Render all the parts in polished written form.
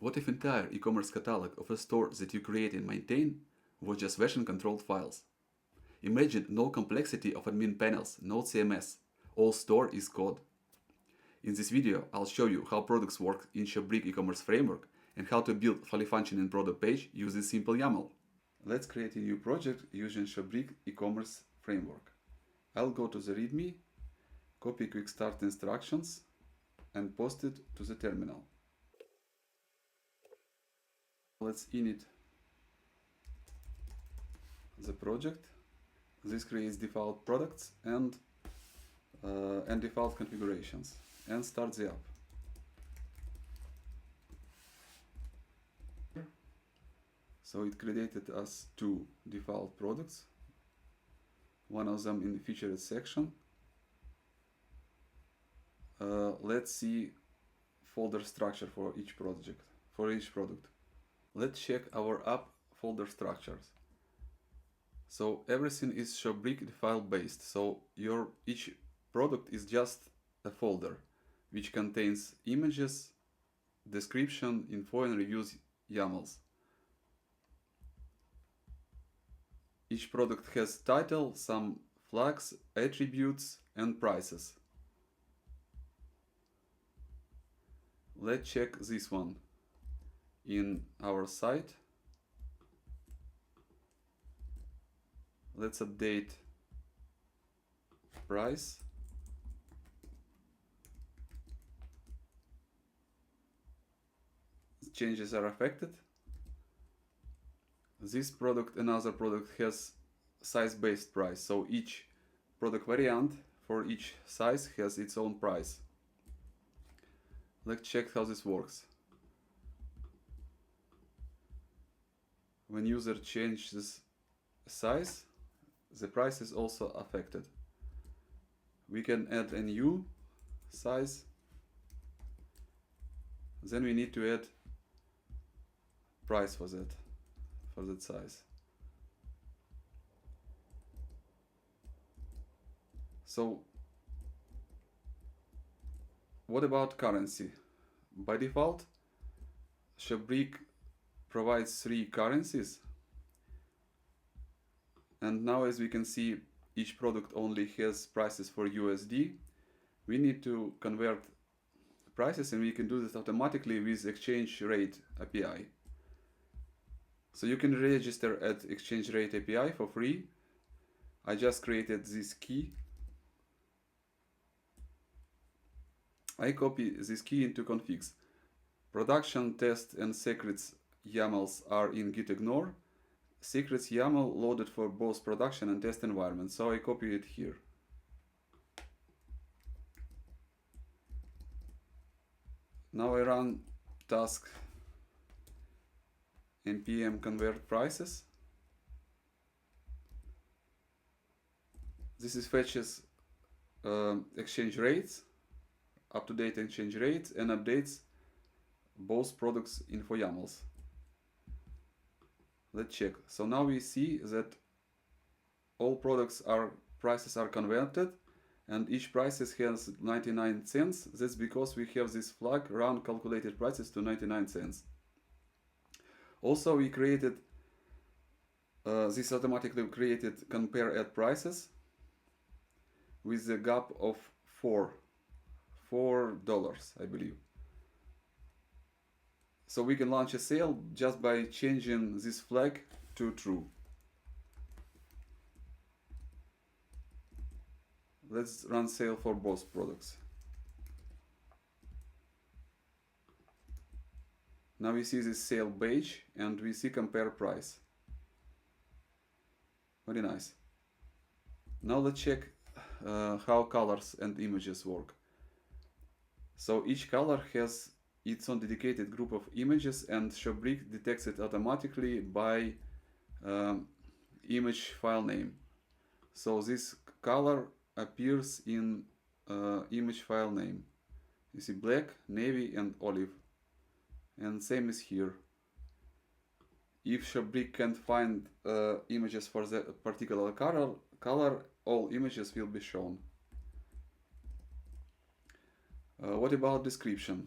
What if entire e-commerce catalog of a store that you create and maintain was just version-controlled files? Imagine no complexity of admin panels, no CMS. All store is code. In this video, I'll show you how products work in ShopBrick e-commerce framework and how to build fully functioning product page using simple YAML. Let's create a new project using ShopBrick e-commerce framework. I'll go to the README, copy quick start instructions, and post it to the terminal. Let's init the project. This creates default products and default configurations, and start the app. So it created us two default products, one of them in the featured section. Let's see folder structure for each product. Let's check our app folder structures. So everything is ShopBrick file based. So each product is just a folder which contains images, description, info, and reviews YAMLs. Each product has title, some flags, attributes, and prices. Let's check this one in our site. Let's update price. Changes are affected. This product, another product, has size-based price, so each product variant for each size has its own price. Let's check how this works. When user changes size, the price is also affected. We can add a new size. Then we need to add price for that size. So what about currency? By default, ShopBrick provides 3 currencies. And now, as we can see, each product only has prices for USD. We need to convert prices, and we can do this automatically with ExchangeRate-API. So you can register at ExchangeRate-API for free. I just created this key. I copy this key into configs. Production, test, and secrets YAMLs are in gitignore. Secrets YAML loaded for both production and test environments, so I copy it here. Now I run task npm convert prices. This is fetches exchange rates, up-to-date exchange rates, and updates both products info YAMLs. Let's check. So now we see that all prices are converted, and each price has 99 cents. That's because we have this flag run calculated prices to 99 cents. Also, we created this automatically created compare add prices with the gap of $4, I believe. So we can launch a sale just by changing this flag to true. Let's run sale for both products. Now we see this sale page and we see compare price. Very nice. Now let's check how colors and images work. So each color has its own dedicated group of images, and ShopBrick detects it automatically by image file name. So this color appears in image file name. You see black, navy, and olive. And same is here. If ShopBrick can't find images for the particular color, all images will be shown. What about description?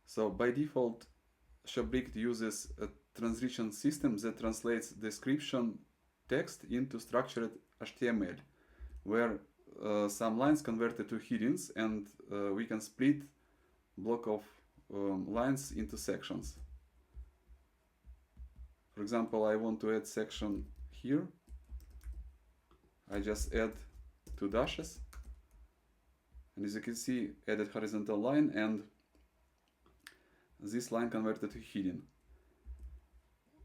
So by default, ShopBrick uses a transition system that translates description text into structured HTML, where some lines converted to headings, and we can split block of lines into sections. For example, I want to add section here. I just add 2 dashes, and as you can see, added horizontal line, and this line converted to heading.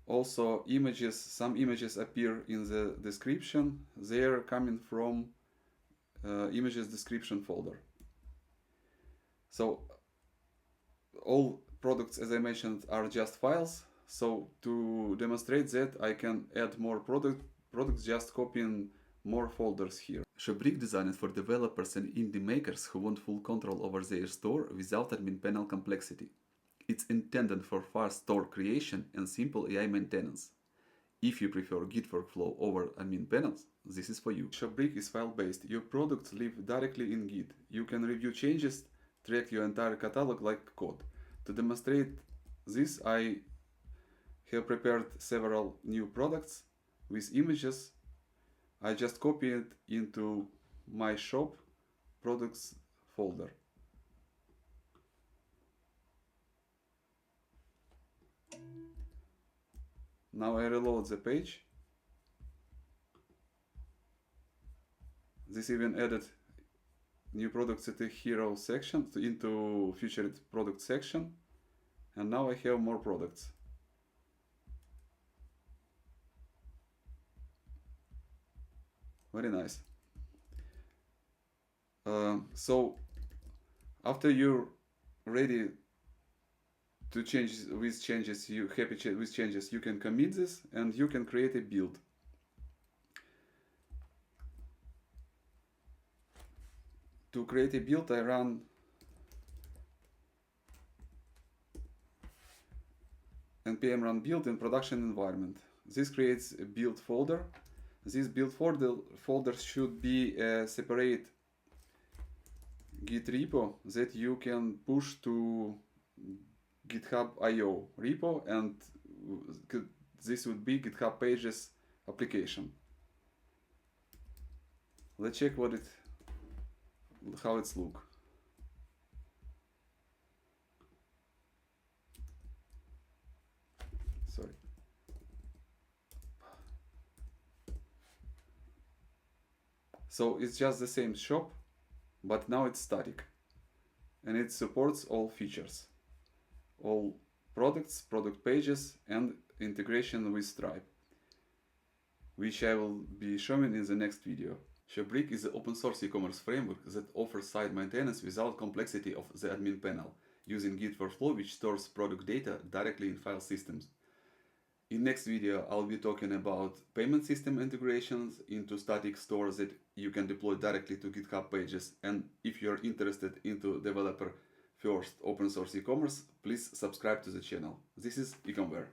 Also, images, some images appear in the description. They are coming from images description folder. So all products, as I mentioned, are just files. So to demonstrate that, I can add more products just copying more folders here. ShopBrick designed for developers and indie makers who want full control over their store without admin panel complexity. It's intended for fast store creation and simple AI maintenance. If you prefer Git workflow over admin panels, this is for you. ShopBrick is file-based. Your products live directly in Git. You can review changes, track your entire catalog like code. To demonstrate this, I have prepared several new products with images. I just copy it into my shop products folder. Now I reload the page. This even added new products at the hero section into featured product section, and now I have more products. Very nice. So after you're ready to change with changes, you can commit this and you can create a build. To create a build, I run npm run build in production environment. This creates a build folder. This build folder should be a separate Git repo that you can push to GitHub IO repo, and this would be GitHub Pages application. Let's check how it's look. Sorry. So it's just the same shop, but now it's static, and it supports all features, all products, product pages, and integration with Stripe, which I will be showing in the next video. ShopBrick is an open source e-commerce framework that offers site maintenance without complexity of the admin panel, using Git workflow which stores product data directly in file systems. In next video, I'll be talking about payment system integrations into static stores that you can deploy directly to GitHub Pages. And if you're interested into developer first open source e-commerce, please subscribe to the channel. This is Ecomware.